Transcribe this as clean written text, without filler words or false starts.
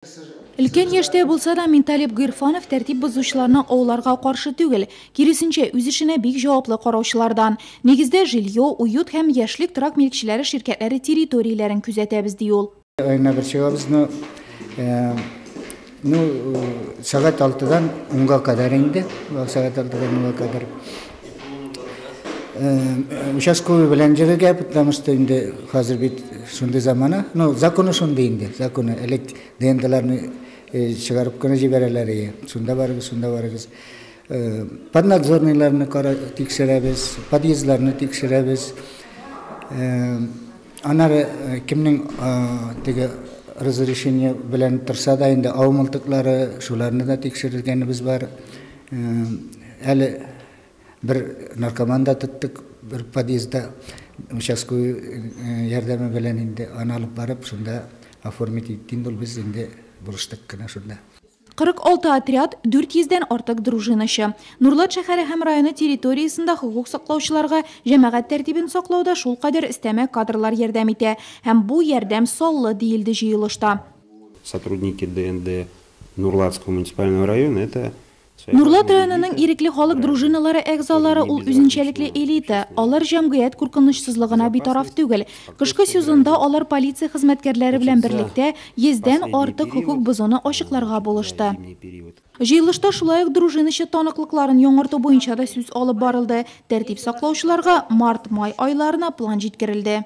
Өлкән яшьтә булса да Минталип Гыйрфанов тәртип бозучыларны ауларга каршы түгел, киресенчә үз эшенә бик җаваплы караучылардан. Нигездә жилью, уют һәм яшьлек торак милкчеләре ширкәтләре территорияләрен күзәтәбез ди ул. Ayına bir çıkıyoruz, saat 6'dan 10'a kadar indi. Saat 6'dan 10'a kadar. Участковый bilencileri gelip damıştı indi hazır bir şunday zamana. Zakonu şunday indi. Zakonu dendalarını çıkarıp kına jibererler. Şunda varız. Padnadzornilarını tekşiremiz, padyizlarını tekşiremiz. Anar kimning разрешение bilen tursa da indi avmaltıkları şularını da tekşirgenimiz var. Hali bir narkoman da tuttuk, bir padyizda участковый yardımı bilen indi analıp barıp şunda aformit ettiğinde biz indi buluştuk kına şunda. 46 отряд, 400-дән артык дружиначы. Нурлат шәһәре һәм районы территориясендә хукук саклаучыларга җәмәгать тәртибен саклауда шул кадәр өстәмә кадрлар ярдәм итә. Һәм бу ярдәм саллы диелде җыелышта. Сотрудники ДНД Нурлатского муниципального района это Нурлат районының ирекле халык дружиналары әгъзалары ул үзенчәлекле элита. Алар җәмгыять куркынычсызлыгына битараф түгел. Кышкы сезонда алар полиция хезмәткәрләре белән берлектә 100-дән артык хукук бозуны ачыкларга булышты. Җыелышта шулай ук дружиначы таныклыкларын яңарту буенча да сүз алып барылды. Тәртип саклаучыларга март-май айларына план җиткерелде.